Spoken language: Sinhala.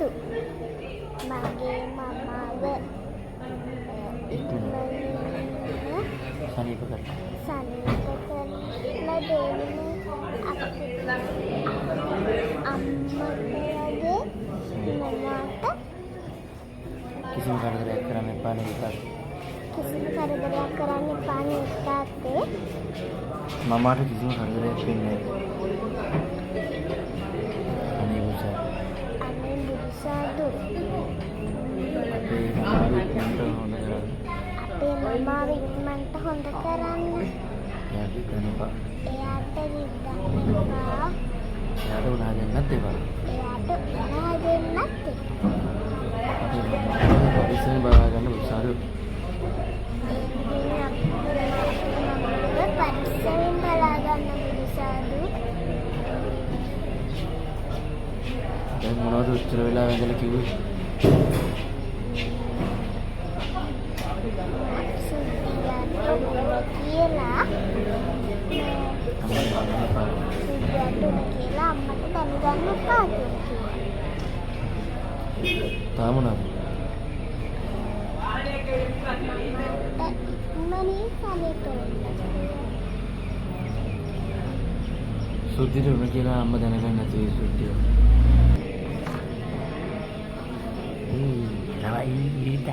බුදුසාදු මගේ මමව ඉක්මනින්ම සනීප කරලා දෙන්න අම්මගේ මමට කිසිම කරදරයක් කරන්න එපා නේ පුතා. කිසිම කරදරයක් කරන්න එපා නේ තාත්තේ. මමට කිසිම කරදරයක් වෙන්නේ නැහැ. අනේ පුතා. අනේ බුදුසාදු අපේ මමාව ඉක්මනට හොඳ කරන්න. අපේ මමාව ඉක්මනට හොඳ කරන්න. එයාට හිතන්න එපා. එයාට හිතන්න එපා. එයාට උනා දෙන්නත් එපා. එයාට උනා දෙන්නත් එපා. පරිස්සමෙන් බලා ගන්න පුතාලු. පරිස්සමෙන් බලා ගන්න බුදුසාදු. දැන් මොනවද උත්තර වෙලා වැඳලා කිව්වේ? කියලා අම්මට අම්මට දැනගන්න එපා කියලා. තාම නෑ. ඉක්මනින් සනීප වෙන්න. සුද්ධිට උන කියලා අම්ම දැනගන්න නැති සුද්ධිය. නවයි ඉරිට.